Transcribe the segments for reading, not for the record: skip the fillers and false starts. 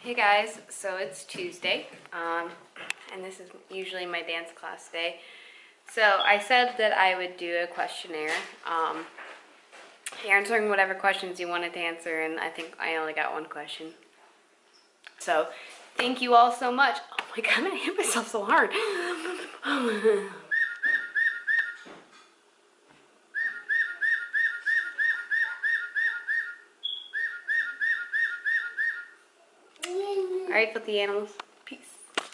Hey guys, so it's Tuesday, and this is usually my dance class day. So I said that I would do a questionnaire, answering whatever questions you wanted to answer, and I think I only got one question. So thank you all so much. Oh my god, I hit myself so hard. Alright, with the animals. Peace.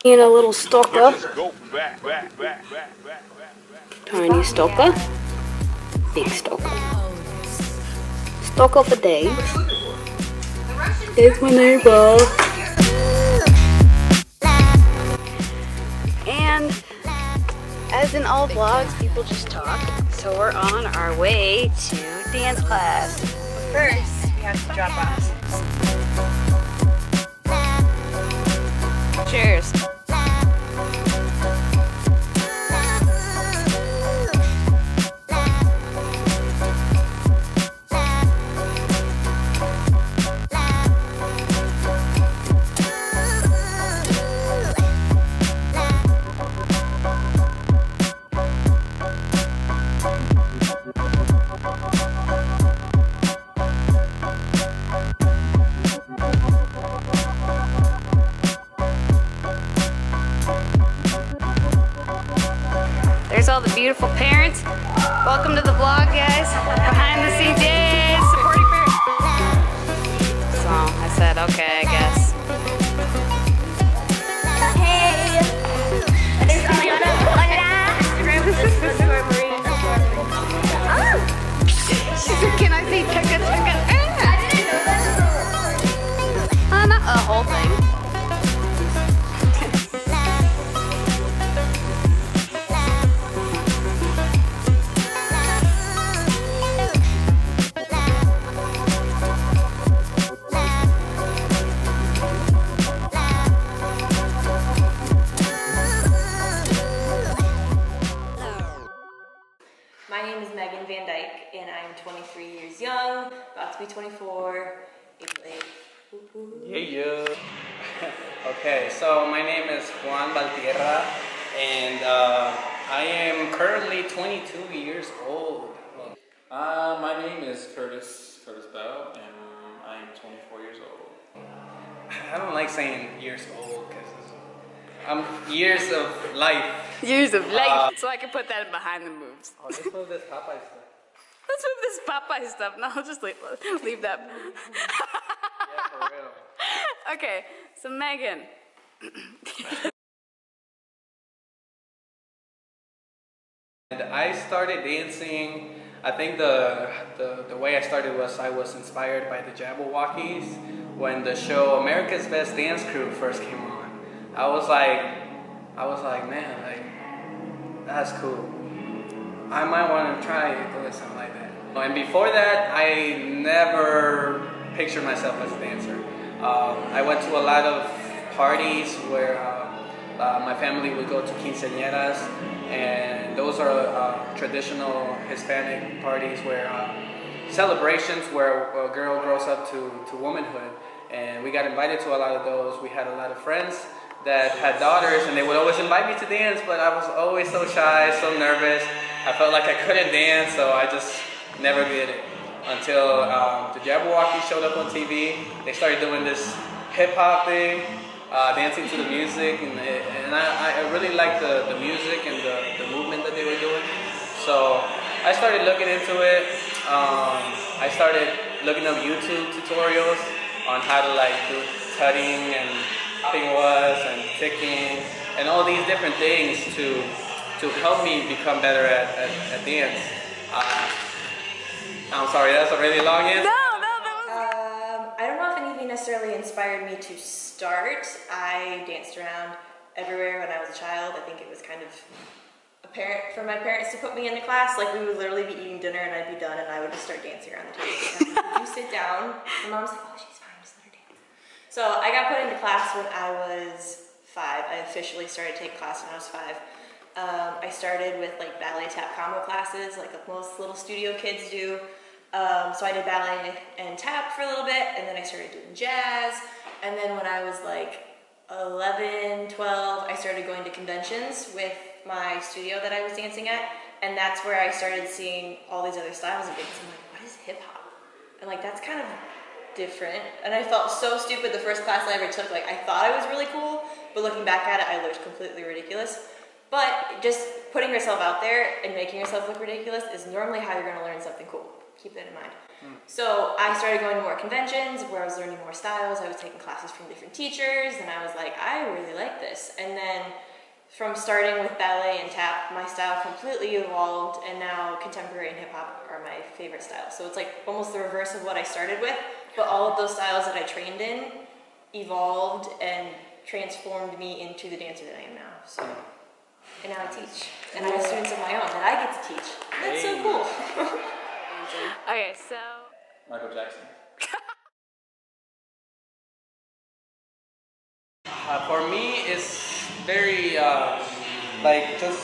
And a little stalker. Tiny stalker. Big stalker. Stalker for days. There's my neighbor. And as in all vlogs, people just talk. So we're on our way to dance class. First, we have to drop off. Cheers. There's all the beautiful parents. Welcome to the vlog, guys. Behind the scenes, yay, supporting parents. So I said, okay, I guess. Hey. She said, can I see chugga chugga? I didn't know that. Not the whole thing. My name is Megan Van Dyke, and I'm 23 years young, about to be 24, April 8th. Yeah. Okay, so my name is Juan Valtierra, and I am currently 22 years old. My name is Curtis Bell, and I am 24 years old. I don't like saying years old because years of life. Years of life. So I can put that behind the moves. Oh, let's move this Popeye stuff. Let's move this Popeye stuff. No, I'll just leave that. Yeah, for real. Okay, so Megan. And I started dancing. I think the way I started was I was inspired by the Jabberwockies when the show America's Best Dance Crew first came on. I was like, man, like, that's cool. I might want to try doing something like that. And before that, I never pictured myself as a dancer. I went to a lot of parties where my family would go to quinceañeras, and those are traditional Hispanic parties where celebrations where a girl grows up to womanhood. And we got invited to a lot of those. We had a lot of friends that had daughters, and they would always invite me to dance, but I was always so shy, so nervous. I felt like I couldn't dance, so I just never did it. Until the Jabberwockies showed up on TV. They started doing this hip-hop thing, dancing to the music, and I really liked the music and the movement that they were doing. So I started looking into it. I started looking up YouTube tutorials on how to like do tutting and was and ticking and all these different things to help me become better at dance. I'm sorry, that's a really long answer. No, that was... I don't know if anything necessarily inspired me to start. I danced around everywhere when I was a child. I think it was kind of apparent for my parents to put me into class. Like, we would literally be eating dinner and I'd be done and I would just start dancing around the table. Would you sit down? My mom was like, oh, she's fine, just let her dance. So I got put into class when I was 5. I officially started taking class when I was 5. I started with like ballet tap combo classes, like most little studio kids do. So I did ballet and tap for a little bit, and then I started doing jazz, And then when I was like 11, 12, I started going to conventions with my studio that I was dancing at, and that's where I started seeing all these other styles of dance. I'm like, what is hip hop? And like, that's kind of different. And I felt so stupid the first class I ever took. Like, I thought I was really cool, but looking back at it, I looked completely ridiculous. But just putting yourself out there and making yourself look ridiculous is normally how you're going to learn something cool. Keep that in mind. So I started going to more conventions where I was learning more styles. I was taking classes from different teachers, and I was like, I really like this. And then from starting with ballet and tap, my style completely evolved, and now contemporary and hip hop are my favorite styles. So it's like almost the reverse of what I started with, but all of those styles that I trained in evolved and transformed me into the dancer that I am now. So, and now I teach, and I have students of my own that I get to teach. That's so cool. Okay, so Michael Jackson. For me, it's very, like, just,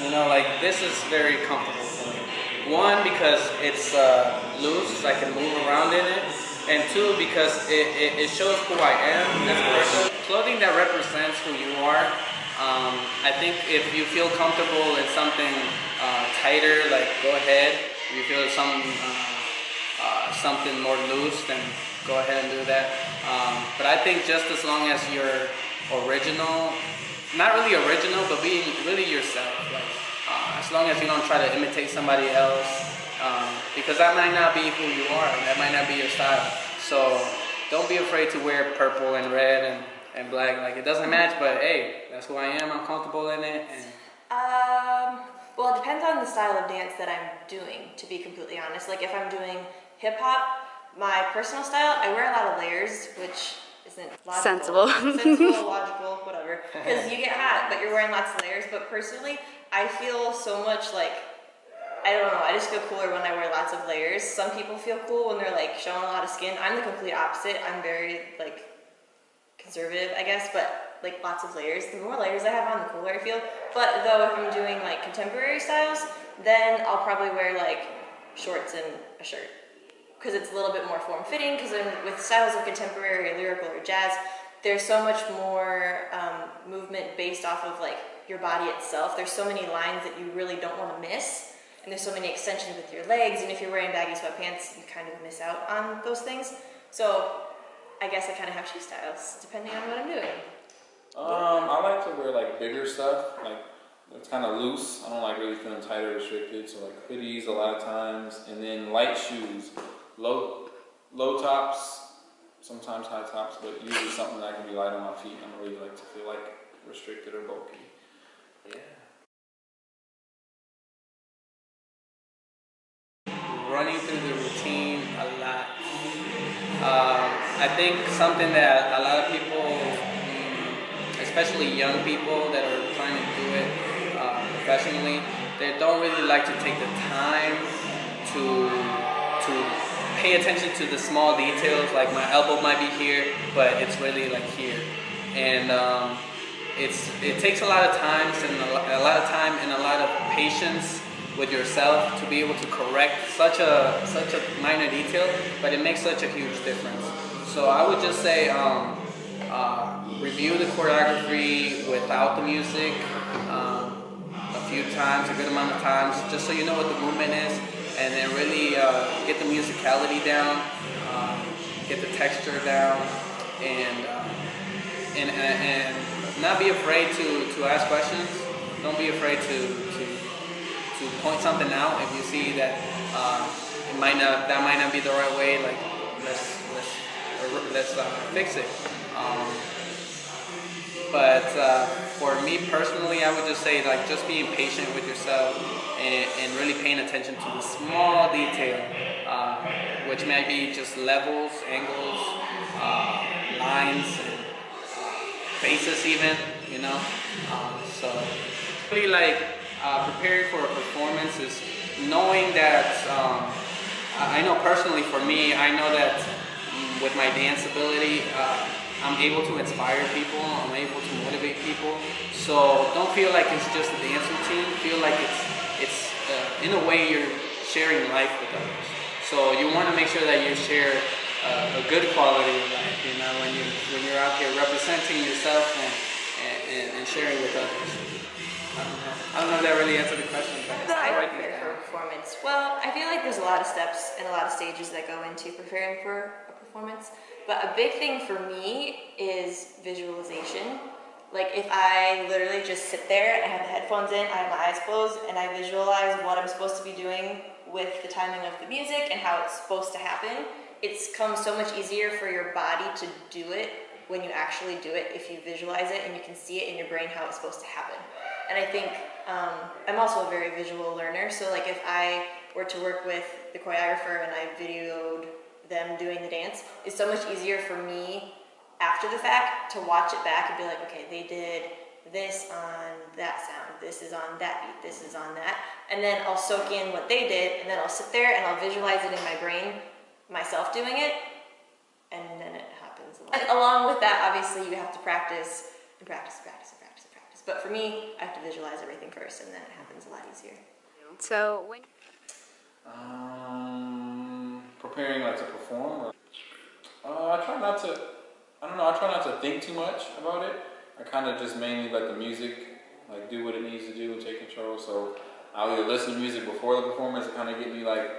you know, like, this is very comfortable for me. One, because it's loose, I can move around in it. And two, because it shows who I am as a person. Clothing that represents who you are. I think if you feel comfortable in something tighter, like, go ahead. If you feel something more loose, then go ahead and do that. But I think just as long as you're original, not really original, but being really yourself. Like, as long as you don't try to imitate somebody else, because that might not be who you are, that might not be your style. So don't be afraid to wear purple and red and black. Like, it doesn't match, but hey, that's who I am. I'm comfortable in it. And well, it depends on the style of dance that I'm doing, to be completely honest. Like, if I'm doing hip-hop, my personal style, I wear a lot of layers, which isn't logical. Sensible, logical, whatever. Because you get hot, but you're wearing lots of layers. But personally, I feel so much like, I don't know, I just feel cooler when I wear lots of layers. Some people feel cool when they're like showing a lot of skin. I'm the complete opposite. I'm very like conservative, I guess, but like lots of layers. The more layers I have on, the cooler I feel. But though if I'm doing like contemporary styles, then I'll probably wear like shorts and a shirt, because it's a little bit more form-fitting. Because with styles of contemporary or lyrical or jazz, there's so much more movement based off of like your body itself. There's so many lines that you really don't want to miss, and there's so many extensions with your legs, and if you're wearing baggy sweatpants, you kind of miss out on those things. So I guess I kind of have shoe styles depending on what I'm doing. I like to wear like bigger stuff, like it's kind of loose. I don't like really feeling tight or restricted, so like hoodies a lot of times, and then light shoes, low tops, sometimes high tops, but usually something that can be light on my feet. I don't really like to feel like restricted or bulky. yeah. Running through the routine a lot. I think something that a lot of people, especially young people that are trying to do it professionally, they don't really like to take the time to pay attention to the small details. Like my elbow might be here, but it's really like here, and it takes a lot of time and a lot of patience with yourself to be able to correct such a minor detail, but it makes such a huge difference. So I would just say review the choreography without the music a few times, a good amount of times, just so you know what the movement is, and then really get the musicality down, get the texture down, and not be afraid to ask questions. Don't be afraid to point something out if you see that that might not be the right way. Like let's fix it. But for me personally, I would just say like just being patient with yourself and really paying attention to the small detail, which may be just levels, angles, lines, and faces even, you know. So really like preparing for a performance is knowing that, I know personally for me, I know that with my dance ability, I'm able to inspire people, I'm able to motivate people. So don't feel like it's just a dance routine, feel like it's in a way you're sharing life with others. So you want to make sure that you share a good quality of life, you know, when you're out here representing yourself and sharing with others. I don't know if that really answered the question, but I prepare for a performance. Well, I feel like there's a lot of steps and a lot of stages that go into preparing for a performance. But a big thing for me is visualization. Like if I literally just sit there and I have the headphones in, I have my eyes closed, and I visualize what I'm supposed to be doing with the timing of the music and how it's supposed to happen, it's comes so much easier for your body to do it when you actually do it if you visualize it and you can see it in your brain how it's supposed to happen. And I think I'm also a very visual learner, so like if I were to work with the choreographer and I videoed them doing the dance, it's so much easier for me after the fact to watch it back and be like, okay, they did this on that sound, this is on that beat, this is on that, and then I'll soak in what they did, and then I'll sit there and I'll visualize it in my brain, myself doing it, and then it happens. And along with that, obviously, you have to practice and practice and practice and practice and practice. But for me, I have to visualize everything first, and then it happens a lot easier. So when preparing like to perform. I try not to. I don't know. I try not to think too much about it. I kind of just mainly let the music like do what it needs to do and take control. So I'll either listen to music before the performance to kind of get me like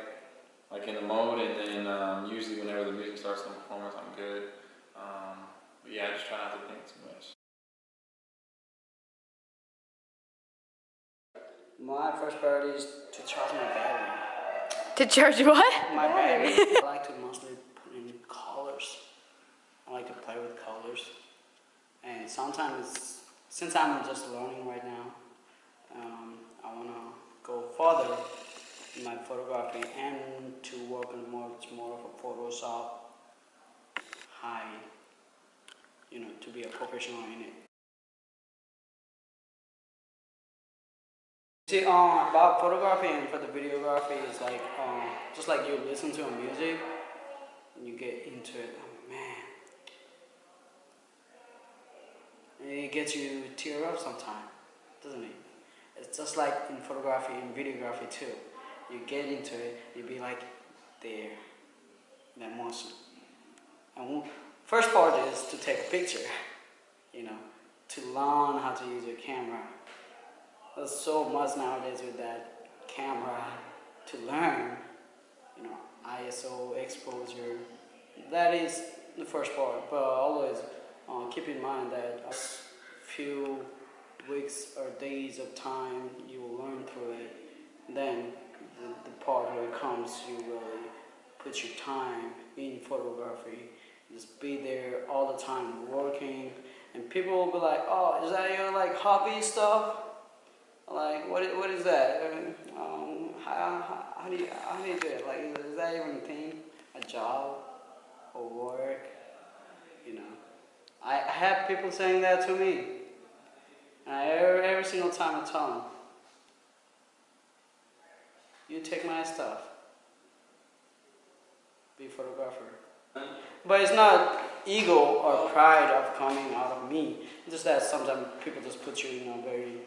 in the mode, and then usually whenever the music starts the performance, I'm good. But yeah, I just try not to think too much. My first priority is to charge my battery. to charge what? My battery. I like to mostly put in colors. I like to play with colors. And sometimes, since I'm just learning right now, I want to go further in my photography and to work on more of a Photoshop high, you know, to be a professional in it. See, about photography and for the videography is like, just like you listen to a music and you get into it, oh man. And it gets you tear up sometimes, doesn't it? It's just like in photography and videography too. You get into it, you be like there, in that motion. And first part is to take a picture, you know, to learn how to use your camera. There's so much nowadays with that camera to learn, you know, ISO, exposure. That is the first part, but always keep in mind that a few weeks or days of time you will learn through it. Then the part where it comes, you really put your time in photography. Just be there all the time working, and people will be like, "Oh, is that your like hobby stuff? Like, what is that? How do you do it? Like, is that even a thing? A job or work? You know, I have people saying that to me, and every single time I tell them, you take my stuff, be a photographer. But it's not ego or pride of coming out of me. It's just that sometimes people just put you in a very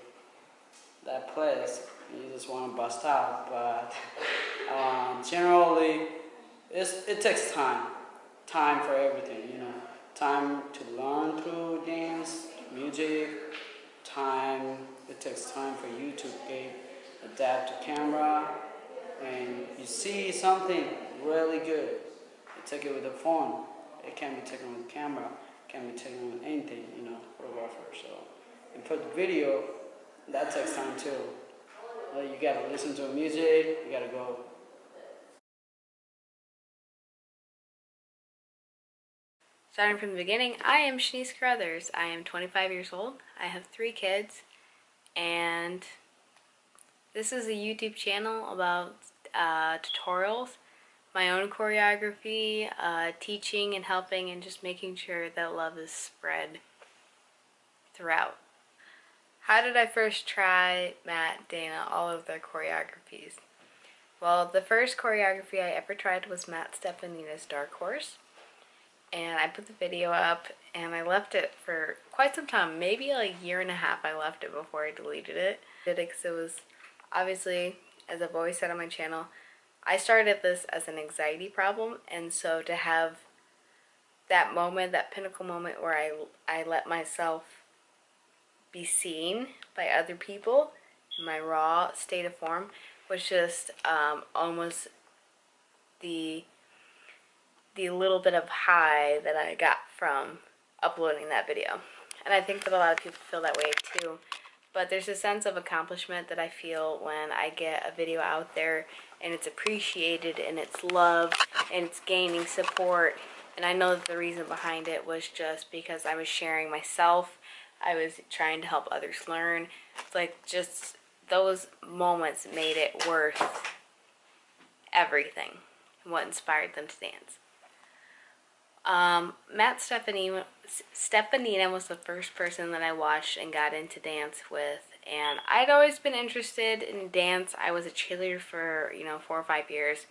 that place, and you just want to bust out. But generally, it takes time for everything. You know, time to learn through dance, music. Time. It takes time for you to adapt to camera. And you see something really good, you take it with a phone. It can be taken with a camera. It can be taken with anything. You know, photographer. So, and for the video, that takes time too. You gotta listen to music, you gotta go. Starting from the beginning, I am Shanice Carruthers. I am 25 years old. I have 3 kids, and this is a YouTube channel about tutorials, my own choreography, teaching and helping, and just making sure that love is spread throughout. How did I first try Matt, Dana, all of their choreographies? Well, the first choreography I ever tried was Matt Stefanina's Dark Horse. And I put the video up, and I left it for quite some time, maybe like a year and a half I left it before I deleted it. Because it was, obviously, as I've always said on my channel, I started this as an anxiety problem, and so to have that moment, that pinnacle moment where I let myself be seen by other people in my raw state of form, was just almost the little bit of high that I got from uploading that video. And I think that a lot of people feel that way too. But there's a sense of accomplishment that I feel when I get a video out there and it's appreciated and it's loved and it's gaining support. And I know that the reason behind it was just because I was sharing myself. I was trying to help others learn. It's like just those moments made it worth everything and what inspired them to dance. Matt Stefanina was the first person that I watched and got into dance with, and I'd always been interested in dance. I was a cheerleader for 4 or 5 years,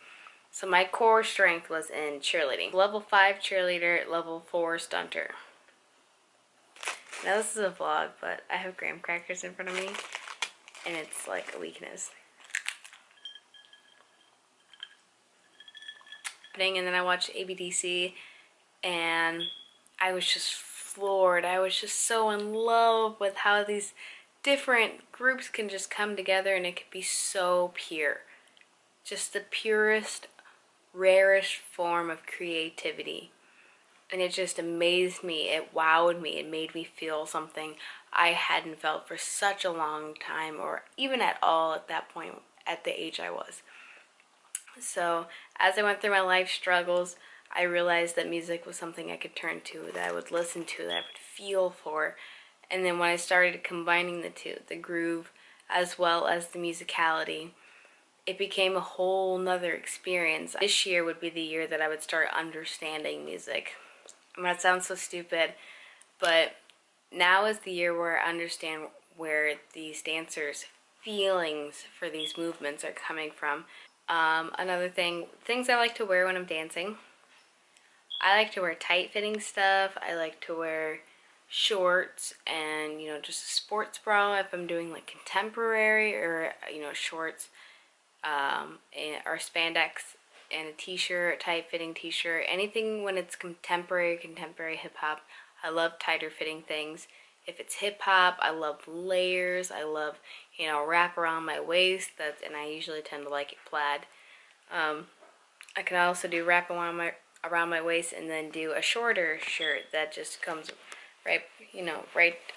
so my core strength was in cheerleading. Level 5 cheerleader, level 4 stunter. Now this is a vlog, but I have graham crackers in front of me, and it's like a weakness. And then I watched ABDC, and I was just floored. I was just so in love with how these different groups can just come together and it could be so pure. Just the purest, rarest form of creativity. And it just amazed me. It wowed me. It made me feel something I hadn't felt for such a long time, or even at all at that point, at the age I was. So as I went through my life struggles, I realized that music was something I could turn to, that I would listen to, that I would feel for. And then when I started combining the two, the groove as well as the musicality, it became a whole nother experience. This year would be the year that I would start understanding music. I mean, that sounds so stupid, but now is the year where I understand where these dancers' feelings for these movements are coming from. Another thing, things I like to wear when I'm dancing. I like to wear tight-fitting stuff. I like to wear shorts and, just a sports bra if I'm doing like contemporary, or, shorts or spandex and a t-shirt, tight-fitting t-shirt. Anything when it's contemporary hip-hop. I love tighter fitting things. If it's hip-hop, I love layers. I love, wrap around my waist. And I usually tend to like it plaid. I can also do wrap around my waist and then do a shorter shirt that just comes right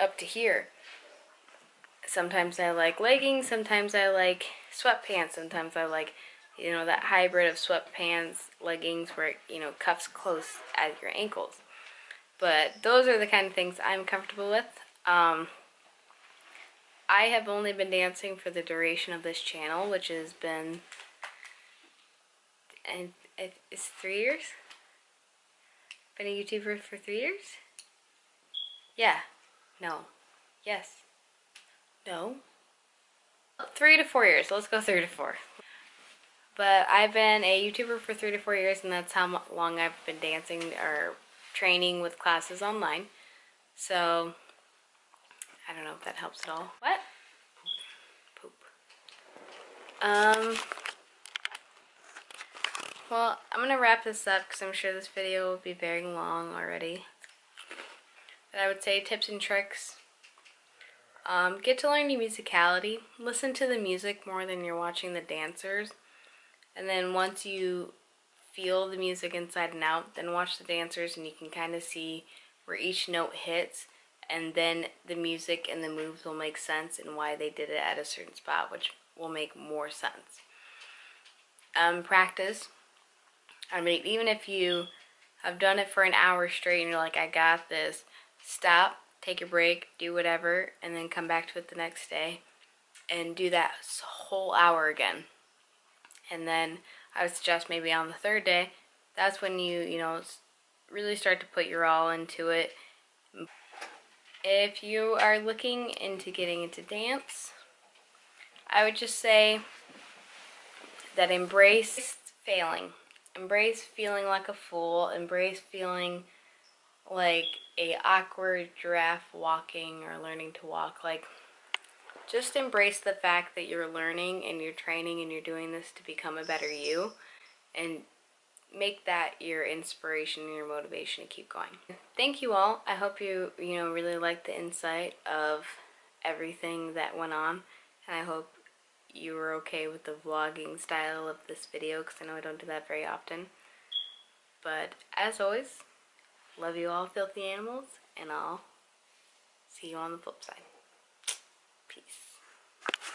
up to here. Sometimes I like leggings, sometimes I like sweatpants, sometimes I like, that hybrid of sweatpants, leggings where, cuffs close at your ankles. But those are the kind of things I'm comfortable with. I have only been dancing for the duration of this channel, which has been, and it's 3 years? Been a YouTuber for 3 years? Yeah. No. Yes. No. 3 to 4 years. Let's go 3 to 4. But I've been a YouTuber for 3 to 4 years, and that's how long I've been dancing or training with classes online. So, I don't know if that helps at all. What? Poop. Well, I'm going to wrap this up because I'm sure this video will be very long already. But I would say tips and tricks. Get to learn your musicality. Listen to the music more than you're watching the dancers. And then once you feel the music inside and out, then watch the dancers and you can kind of see where each note hits. And then the music and the moves will make sense and why they did it at a certain spot, which will make more sense. Practice. I mean, even if you have done it for an hour straight and you're like, I got this, stop, take a break, do whatever, and then come back to it the next day and do that whole hour again. And then I would suggest maybe on the third day, that's when you really start to put your all into it. If you are looking into getting into dance, I would just say that embrace failing. Embrace feeling like a fool. Embrace feeling like a awkward giraffe walking or learning to walk. Like, just embrace the fact that you're learning and you're training and you're doing this to become a better you. And make that your inspiration and your motivation to keep going. Thank you all. I hope you really liked the insight of everything that went on, and I hope you were okay with the vlogging style of this video, because I know I don't do that very often. But as always, love you all, filthy animals, and I'll see you on the flip side. Peace.